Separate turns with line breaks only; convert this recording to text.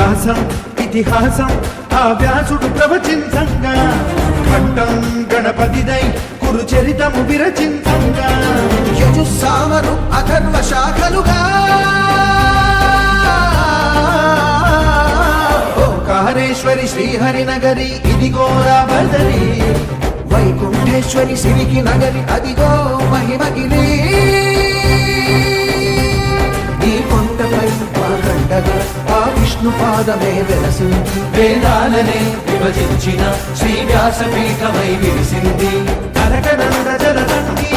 విలాసం ఇతిహాసం ఆ వ్యాసుడు ప్రవచించంగా ఖడ్డం గణపతిదై కురుచరితము విరచించంగా
యజుస్సామరు అథర్వ శాఖలుగా ఓంకారేశ్వరి శ్రీహరి నగరి ఇదిగో రాబదరి వైకుంఠేశ్వరి శివికి నగరి అదిగో మహిమగిరి ఈ కొండపై పాదండగా ఆ విష్ణు పాదమే వెలసింది
వేదాలనే విభజించిన శ్రీ వ్యాసపీఠమై విరిసింది
కనకనంద జలదండి